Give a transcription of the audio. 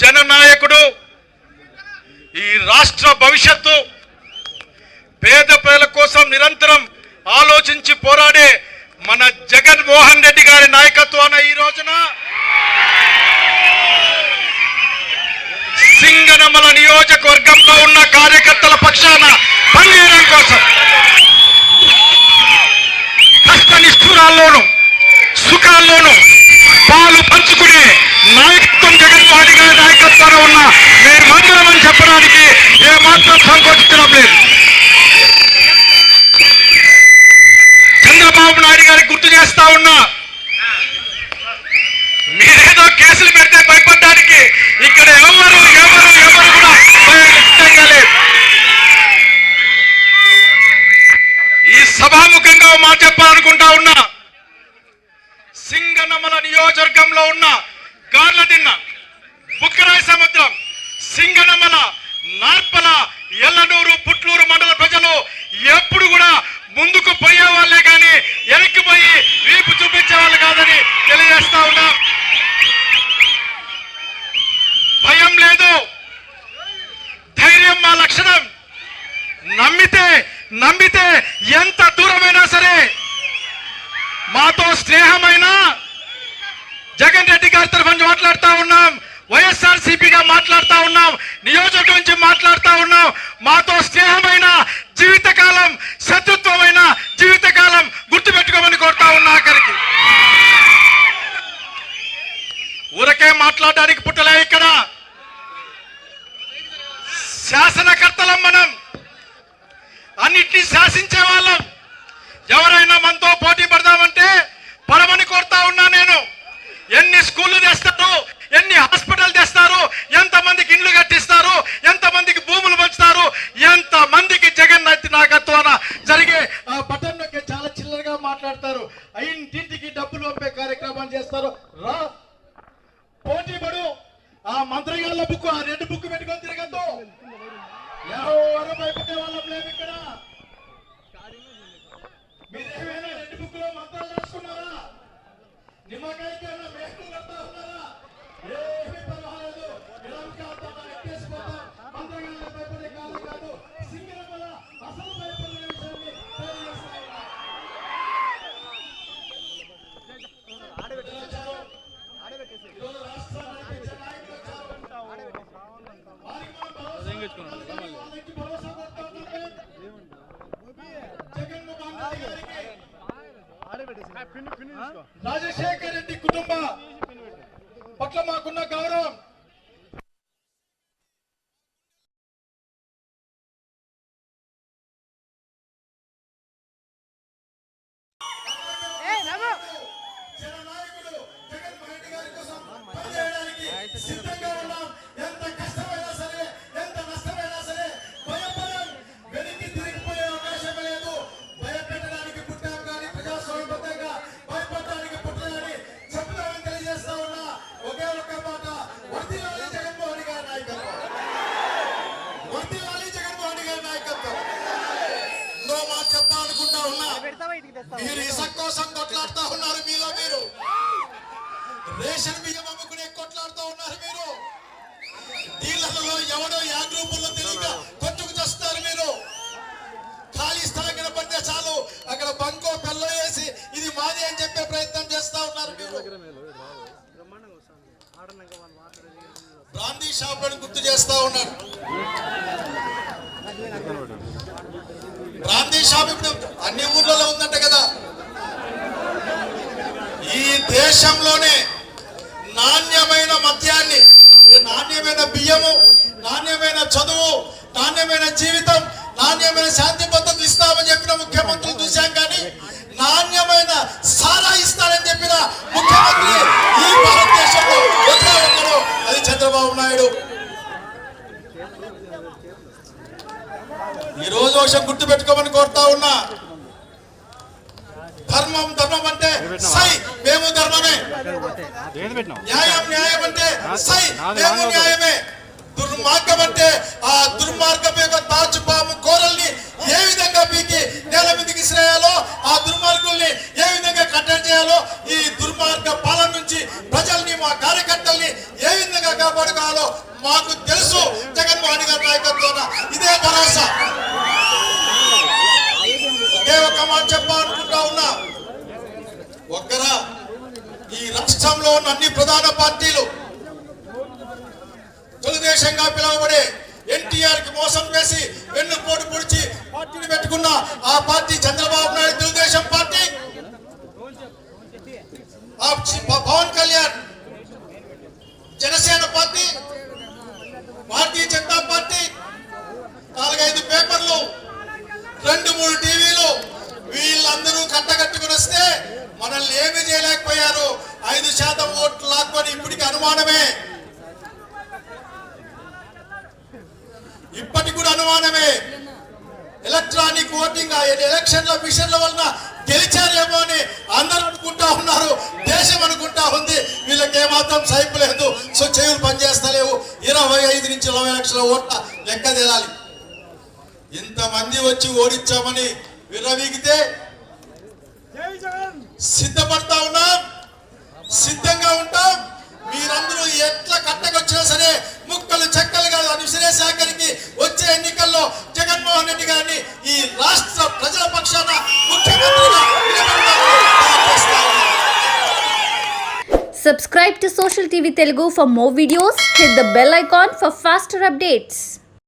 జననాయకుడు, ఈ రాష్ట్ర భవిష్యత్తు, పేద ప్రజల కోసం నిరంతరం ఆలోచించి పోరాడే మన జగన్మోహన్ రెడ్డి గారి నాయకత్వాన ఈ రోజున సింగనమల నియోజకవర్గంలో ఉన్న కార్యకర్తల పక్షాన పనిచేయడం కోసం కష్ట నిష్ఠురాల్లోనూ సుఖాల్లోనూ పాలు పంచుకునే నాయకత్వం జగన్మోహన్ రెడ్డి గారి నాయకత్వాన ఉన్న మేము మందరమని చెప్పడానికి ఏమాత్రం సంకోచించడం లేదు. చంద్రబాబు నాయుడు గారికి గుర్తు చేస్తా ఉన్నా, మీరేదో కేసులు పెడితే భయపడడానికి ఇక్కడ ఎవరు కూడా భయంగా లేదు. ఈ సభాముఖంగా మాట చెప్పాలనుకుంటా ఉన్నా, సింగనమల నియోజకవర్గంలో ఉన్న గార్లదిన్న, బుక్కరాయ సముద్రం, సింగనమల, నార్పల, ఎల్లనూరు, పుట్లూరు మండల ప్రజలు ఎప్పుడు కూడా ముందుకు పోయే వాళ్ళే కానీ వెనక్కి పోయి వీపు చూపించే వాళ్ళు కాదని తెలియజేస్తా ఉన్నా. భయం లేదు, ధైర్యం మా లక్షణం. నమ్మితే ఎంత దూరమైనా సరే, మాతో స్నేహమైన జగన్ రెడ్డి గారి తరఫున మాట్లాడుతూ ఉన్నాం, వైఎస్ఆర్సీపీగా మాట్లాడుతూ ఉన్నాం, నియోజకవర్గం నుంచి మాట్లాడుతూ ఉన్నాం. మాతో స్నేహమైన జీవితకాలం, శత్రుత్వమైన జీవితకాలం గుర్తుపెట్టుకోమని కోరుతా ఉన్నా. ఆఖరికి ఊరకే మాట్లాడడానికి పుట్టలే, ఇక్కడ శాసనకర్తలం మనం, అన్నిటినీ శాసించే వాళ్ళం. ఎవరైనా మనతో పోటీ పడదామంటే పడమని కోరుతా ఉన్నా నేను. ఎన్ని స్కూళ్ళు తెస్తారు, ఎన్ని హాస్పిటల్ తెస్తారు, ఎంతమందికి ఇండ్లు కట్టిస్తారు, ఎంతమందికి భూములు పంచుతారు, ఎంతమందికి జగన్ నాయకత్వాన జరిగే బటన్ నొక్కి చాలా చిల్లరగా మాట్లాడతారు. ఇంటింటికి డబ్బులు పంపే కార్యక్రమాలు చేస్తారు. రా పోటీ పడు, ఆ మంత్రిగాళ్ళ బుక్, ఆ రెడ్ బుక్ పెట్టుకొని తిరగద్దు. ఎవరు భయపడే వాళ్ళం లేదు ఇక్కడ. మీరేమైనా రెడ్ బుక్ లో మంత్రాలు రాసుకున్నారా? నిమ్మకాయకి ఏమైనా మేకలు కడతా ఉన్నారా? ఏమీ పర్వాలేదు, ఎక్కేసిపోతాం. మంత్రిగాళ్ళ భయపడే కాదు కాదు, సింగనమల అసలు భయపడే విషయాన్ని తెలియజేస్తా ఉన్నా. రాజశేఖర్ రెడ్డి కుటుంబ పట్ల మాకున్న గౌరవం, సిద్ధంగా ఉన్నాం. ఎంత కష్టమైనా సరే, ఎంత నష్టమైనా సరే భయపడం, వెనక్కి తిరిగిపోయే అవకాశం లేదు. భయపెట్టడానికి పుట్టాం కానీ ప్రజాస్వామ్యబద్ధంగా భయపడడానికి పుట్టదని చెప్తామని తెలియజేస్తా ఉన్నా. ఒకే ఒక్క మాట, వర్ధిల్లాలి జగన్మోహన్ గారి నాయకత్వం, వర్ధిల్లాలి జగన్మోహన్ గారి నాయకత్వం. ఇంకో మాట చెప్పాలనుకుంటా ఉన్నా, మీరు ఇసుక కోసం కొట్లాడుతూ ఉన్నారు. మీలో మీరు రేషన్ బియ్యం అమ్ముకునే కొట్లాడుతూ ఉన్నారు. మీరు డీలర్లలో ఎవడో యా గ్రూపుల్లో తెలియక కొట్టుకు చేస్తారు. మీరు ఖాళీ స్థలం కనపడితే చాలు అక్కడ బంకో పెళ్ళ వేసి ఇది మాది అని చెప్పే ప్రయత్నం చేస్తా ఉన్నారు. మీరు బ్రాందీ షాపులను గుర్తు చేస్తా ఉన్నారు. బ్రాందీ షాప్ ఇప్పుడు అన్ని ఊర్లలో ఉందంట కదా. ఈ దేశంలోనే నాణ్యమైన మద్యాన్ని, నాణ్యమైన బియ్యము, నాణ్యమైన చదువు, నాణ్యమైన జీవితం, నాణ్యమైన శాంతి భద్రతలు ఇస్తామని చెప్పిన ముఖ్యమంత్రులు చూశాం. కానీ నాణ్యమైన సారా ఇస్తారని చెప్పిన ముఖ్యమంత్రి ఈ భారతదేశంలో ఒకే ఒక్కడు, అది చంద్రబాబు నాయుడు. ఈ రోజు విషయం గుర్తు పెట్టుకోమని కోరుతా ఉన్నా. ధర్మం అంటే సై, మేము ధర్మమే. న్యాయం అంటే సై, మేము న్యాయమే. దుర్మార్గం అంటే ఆ దుర్మార్గం యొక్క తాచుపాము కోరల్ని ఏ విధంగా పీకి నేల మీదకి ఇసిరేయాలో, ఆ దుర్మార్గుల్ని ఏ విధంగా కట్టడి చేయాలో, ఈ దుర్మార్గ పాలన నుంచి ప్రజల్ని, మా కార్యకర్తల్ని ఏ విధంగా కాపాడుకోవాలో మాకు తెలుసు. జగన్మోహన్ గారి నాయకత్వాన ఇదే భరోసా. ఒకే ఒక్క మాట చెప్పాలనుకుంటా ఉన్నా, ఒక్కరా ఈ రాష్ట్రంలో ఉన్న అన్ని ప్రధాన పార్టీలు తెలుగుదేశంగా పిలువబడే ఎన్టీఆర్ కి మోసం చేసి వెన్నుపోటు పొడిచి పార్టీని పెట్టుకున్న ఆ party Chandrababu Naidu Telugu Desam party, Pawan Kalyan Janasena party, Bharatiya Janata party, 4-5 పేపర్లు, 2-3 టీవీలు, వీళ్ళందరూ కట్టగట్టుకుని వస్తే మనల్ని ఏమీ చేయలేకపోయారు. 5% ఓట్లు లాక్కొని ఇప్పటికి అనుమానమే, ఇప్పటికి కూడా అనుమానమే. ఎలక్ట్రానిక్ ఓటింగ్ ఎలక్షన్ల మిషన్ల వలన గెలిచారేమో అని అందరూ అనుకుంటా ఉన్నారు, దేశం అనుకుంటా ఉంది. వీళ్ళకి ఏమాత్రం సైపు లేదు. సో చెవులు పనిచేస్తలేవు. 25 నుంచి 20 లక్షల ఓట్ల లెక్క తేలాలి. ఇంతమంది వచ్చి ఓడించామని విర్రవీగితే సిద్ధపడతా ఉన్నాం, సిద్ధంగా ఉంటాం. మీరందరూ ఎట్లా కట్టకొచ్చినా సరే ముక్కలు చెక్కలుగా విసిరేశాఖరికి వచ్చే ఎన్నికల్లో జగన్మోహన్ రెడ్డి గారిని ఈ రాష్ట్ర ప్రజల పక్షాన ముఖ్యమంత్రిగా Subscribe to Social TV Telugu for more videos. Hit the bell icon for faster updates.